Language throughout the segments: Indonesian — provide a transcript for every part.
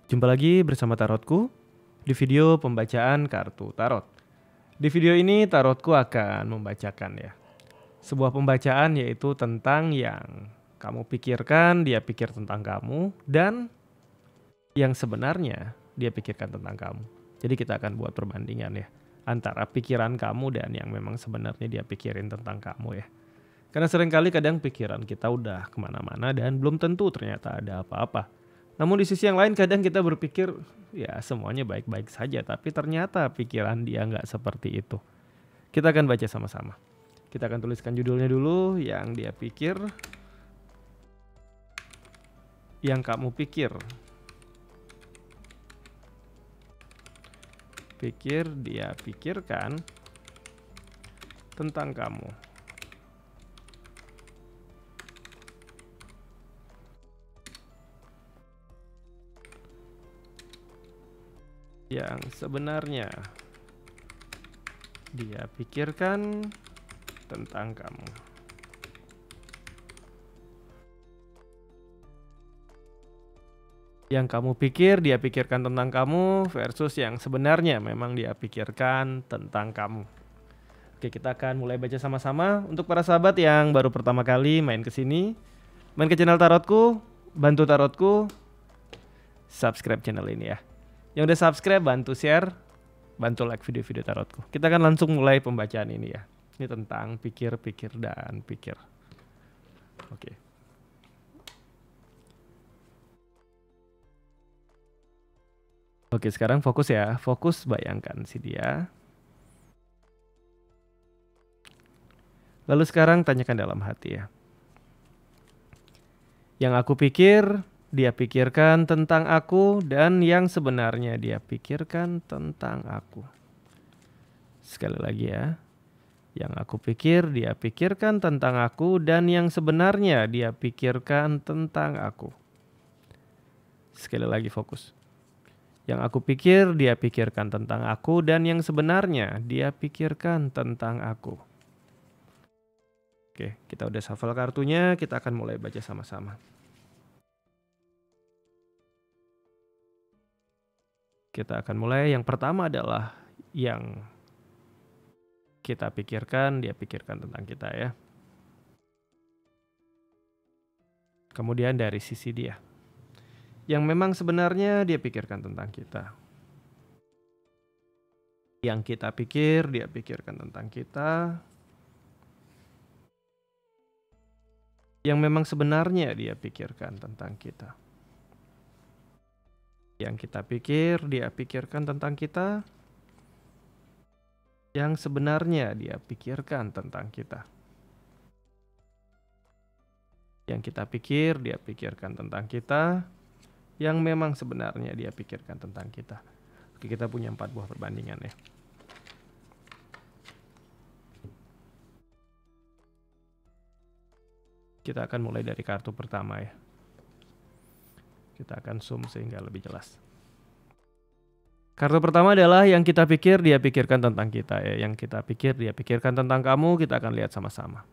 Jumpa lagi bersama Tarotku di video pembacaan kartu tarot. Di video ini Tarotku akan membacakan sebuah pembacaan yaitu tentang yang kamu pikirkan, dia pikir tentang kamu, dan yang sebenarnya dia pikirkan tentang kamu. Jadi kita akan buat perbandingan antara pikiran kamu dan yang memang sebenarnya dia pikirin tentang kamu ya. Karena seringkali kadang pikiran kita udah kemana-mana dan belum tentu ternyata ada apa-apa. Namun di sisi yang lain kadang kita berpikir ya semuanya baik-baik saja, tapi ternyata pikiran dia nggak seperti itu. Kita akan baca sama-sama. Kita akan tuliskan judulnya dulu, yang dia pikir, yang kamu pikir. Pikir, dia pikirkan tentang kamu. Yang sebenarnya dia pikirkan tentang kamu. Yang kamu pikir dia pikirkan tentang kamu versus yang sebenarnya memang dia pikirkan tentang kamu. Oke, kita akan mulai baca sama-sama. Untuk para sahabat yang baru pertama kali main ke sini, main ke channel Tarotku, bantu Tarotku subscribe channel ini ya. Yang udah subscribe bantu share, bantu like video-video Tarotku. Kita akan langsung mulai pembacaan ini ya. Ini tentang pikir, pikir, dan pikir. Oke. Oke, sekarang fokus ya. Fokus bayangkan si dia. Lalu sekarang tanyakan dalam hati ya. Yang aku pikir, dia pikirkan tentang aku, dan yang sebenarnya dia pikirkan tentang aku. Sekali lagi ya. Yang aku pikir, dia pikirkan tentang aku, dan yang sebenarnya dia pikirkan tentang aku. Sekali lagi fokus. Yang aku pikir, dia pikirkan tentang aku, dan yang sebenarnya dia pikirkan tentang aku. Oke, kita udah shuffle kartunya, kita akan mulai baca sama-sama. Kita akan mulai, yang pertama adalah yang kita pikirkan, dia pikirkan tentang kita ya. Kemudian dari sisi dia. Yang memang sebenarnya dia pikirkan tentang kita. Yang kita pikir, dia pikirkan tentang kita. Yang memang sebenarnya dia pikirkan tentang kita. Yang kita pikir, dia pikirkan tentang kita. Yang sebenarnya dia pikirkan tentang kita. Yang kita pikir, dia pikirkan tentang kita. Yang memang sebenarnya dia pikirkan tentang kita. Oke, kita punya 4 buah perbandingan ya. Kita akan mulai dari kartu pertama ya. Kita akan zoom sehingga lebih jelas. Kartu pertama adalah yang kita pikir, dia pikirkan tentang kita ya. Yang kita pikir, dia pikirkan tentang kamu, kita akan lihat sama-sama.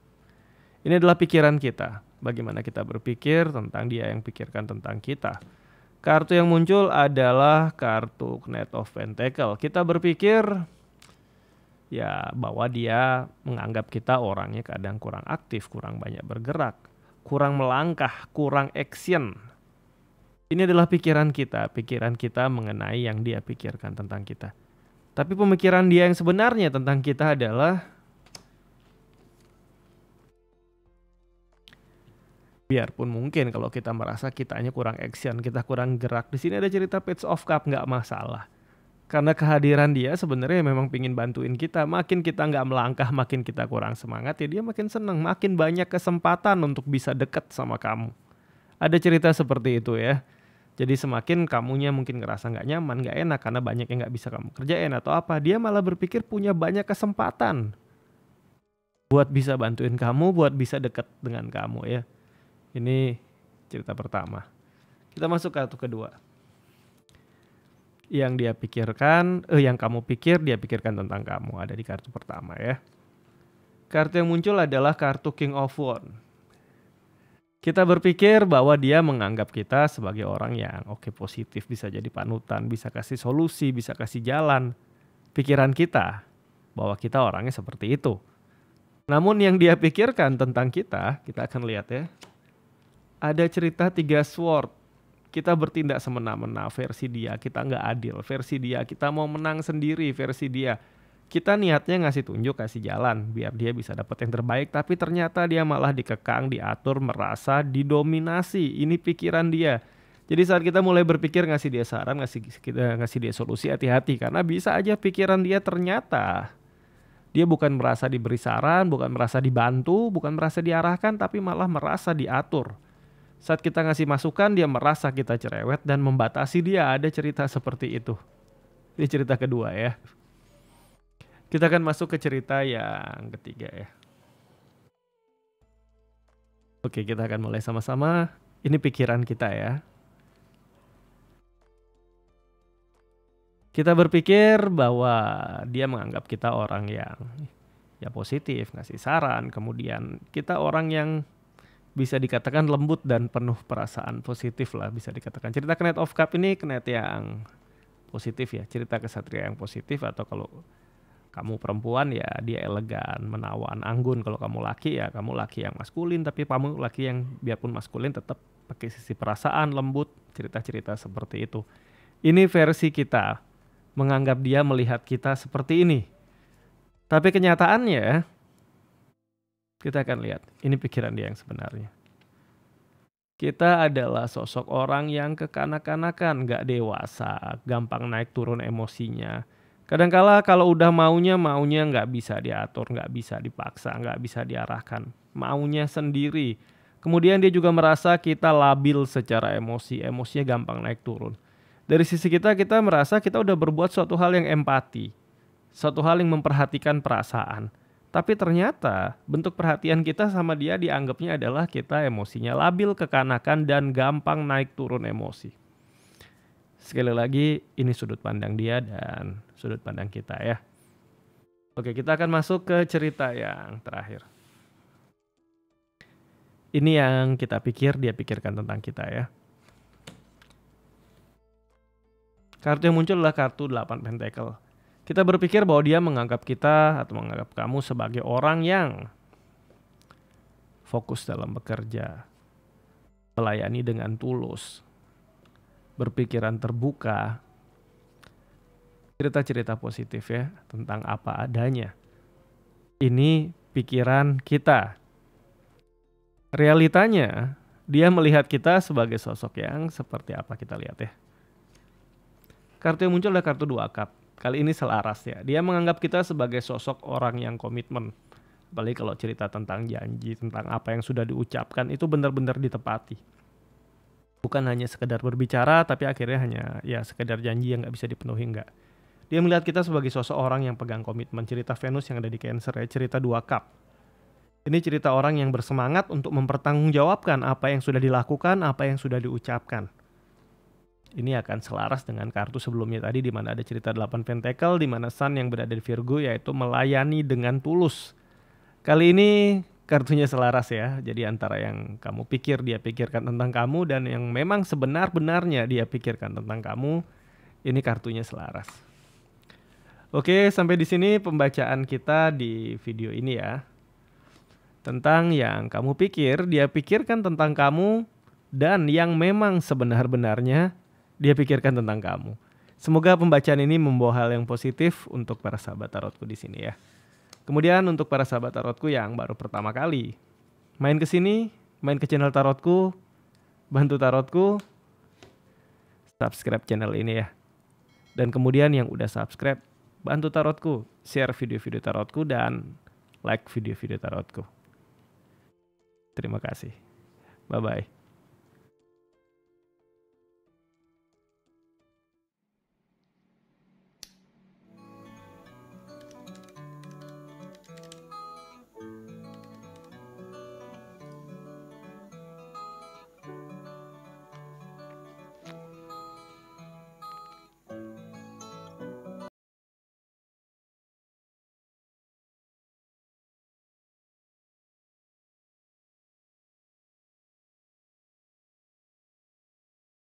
Ini adalah pikiran kita. Bagaimana kita berpikir tentang dia yang pikirkan tentang kita. Kartu yang muncul adalah kartu Knight of Pentacle. Kita berpikir ya bahwa dia menganggap kita orangnya kadang kurang aktif, kurang banyak bergerak, kurang melangkah, kurang action. Ini adalah pikiran kita mengenai yang dia pikirkan tentang kita. Tapi pemikiran dia yang sebenarnya tentang kita adalah biarpun mungkin kalau kita merasa kitanya kurang action, kita kurang gerak. Di sini ada cerita Page of Cup, nggak masalah. Karena kehadiran dia sebenarnya memang pingin bantuin kita. Makin kita nggak melangkah, makin kita kurang semangat, ya dia makin seneng. Makin banyak kesempatan untuk bisa deket sama kamu. Ada cerita seperti itu ya. Jadi semakin kamunya mungkin ngerasa nggak nyaman, nggak enak karena banyak yang nggak bisa kamu kerjain atau apa, dia malah berpikir punya banyak kesempatan buat bisa bantuin kamu, buat bisa deket dengan kamu ya. Ini cerita pertama. Kita masuk ke kartu kedua. Yang dia pikirkan, yang kamu pikir, dia pikirkan tentang kamu. Ada di kartu pertama ya. Kartu yang muncul adalah kartu King of Wands. Kita berpikir bahwa dia menganggap kita sebagai orang yang oke, positif, bisa jadi panutan, bisa kasih solusi, bisa kasih jalan. Pikiran kita bahwa kita orangnya seperti itu. Namun yang dia pikirkan tentang kita akan lihat ya. Ada cerita 3 sword. Kita bertindak semena-mena versi dia, kita nggak adil versi dia, kita mau menang sendiri versi dia. Kita niatnya ngasih tunjuk, kasih jalan biar dia bisa dapat yang terbaik, tapi ternyata dia malah dikekang, diatur, merasa didominasi. Ini pikiran dia. Jadi saat kita mulai berpikir ngasih dia saran, ngasih dia solusi, hati-hati karena bisa aja pikiran dia ternyata dia bukan merasa diberi saran, bukan merasa dibantu, bukan merasa diarahkan, tapi malah merasa diatur. Saat kita ngasih masukan, dia merasa kita cerewet dan membatasi dia. Ada cerita seperti itu. Ini cerita kedua ya. Kita akan masuk ke cerita yang ketiga ya. Oke, kita akan mulai sama-sama. Ini pikiran kita ya. Kita berpikir bahwa dia menganggap kita orang yang ya positif, ngasih saran. Kemudian kita orang yang bisa dikatakan lembut dan penuh perasaan positif lah, bisa dikatakan. Cerita Knight of Cup ini Knight yang positif ya, cerita kesatria yang positif. Atau kalau kamu perempuan ya dia elegan, menawan, anggun. Kalau kamu laki ya kamu laki yang maskulin, tapi kamu laki yang biarpun maskulin tetap pakai sisi perasaan, lembut, cerita-cerita seperti itu. Ini versi kita, menganggap dia melihat kita seperti ini. Tapi kenyataannya kita akan lihat, ini pikiran dia yang sebenarnya. Kita adalah sosok orang yang kekanak-kanakan, gak dewasa, gampang naik turun emosinya. Kadangkala kalau udah maunya gak bisa diatur, gak bisa dipaksa, gak bisa diarahkan. Maunya sendiri. Kemudian dia juga merasa kita labil secara emosi, emosinya gampang naik turun. Dari sisi kita merasa kita udah berbuat suatu hal yang empati, suatu hal yang memperhatikan perasaan. Tapi ternyata bentuk perhatian kita sama dia dianggapnya adalah kita emosinya labil, kekanakan, dan gampang naik turun emosi. Sekali lagi, ini sudut pandang dia dan sudut pandang kita ya. Oke, kita akan masuk ke cerita yang terakhir. Ini yang kita pikir, dia pikirkan tentang kita ya. Kartu yang muncul adalah kartu 8 pentacle. Kita berpikir bahwa dia menganggap kita atau menganggap kamu sebagai orang yang fokus dalam bekerja, melayani dengan tulus, berpikiran terbuka, cerita-cerita positif ya tentang apa adanya. Ini pikiran kita. Realitanya dia melihat kita sebagai sosok yang seperti apa, kita lihat ya. Kartu yang muncul adalah kartu 2 cup. Kali ini selaras ya. Dia menganggap kita sebagai sosok orang yang komitmen. Apalagi kalau cerita tentang janji, tentang apa yang sudah diucapkan, itu benar-benar ditepati. Bukan hanya sekedar berbicara, tapi akhirnya hanya ya sekedar janji yang nggak bisa dipenuhi, nggak. Dia melihat kita sebagai sosok orang yang pegang komitmen. Cerita Venus yang ada di Cancer ya, cerita 2 cup. Ini cerita orang yang bersemangat untuk mempertanggungjawabkan apa yang sudah dilakukan, apa yang sudah diucapkan. Ini akan selaras dengan kartu sebelumnya tadi di mana ada cerita 8 pentacle, di mana Sun yang berada di Virgo yaitu melayani dengan tulus. Kali ini kartunya selaras ya. Jadi antara yang kamu pikir dia pikirkan tentang kamu dan yang memang sebenar-benarnya dia pikirkan tentang kamu, ini kartunya selaras. Oke, sampai di sini pembacaan kita di video ini ya. Tentang yang kamu pikir, dia pikirkan tentang kamu dan yang memang sebenar-benarnya dia pikirkan tentang kamu. Semoga pembacaan ini membawa hal yang positif untuk para sahabat tarotku di sini ya. Kemudian untuk para sahabat tarotku yang baru pertama kali main ke sini, main ke channel tarotku, bantu tarotku, subscribe channel ini ya. Dan kemudian yang udah subscribe, bantu tarotku, share video-video tarotku dan like video-video tarotku. Terima kasih. Bye-bye.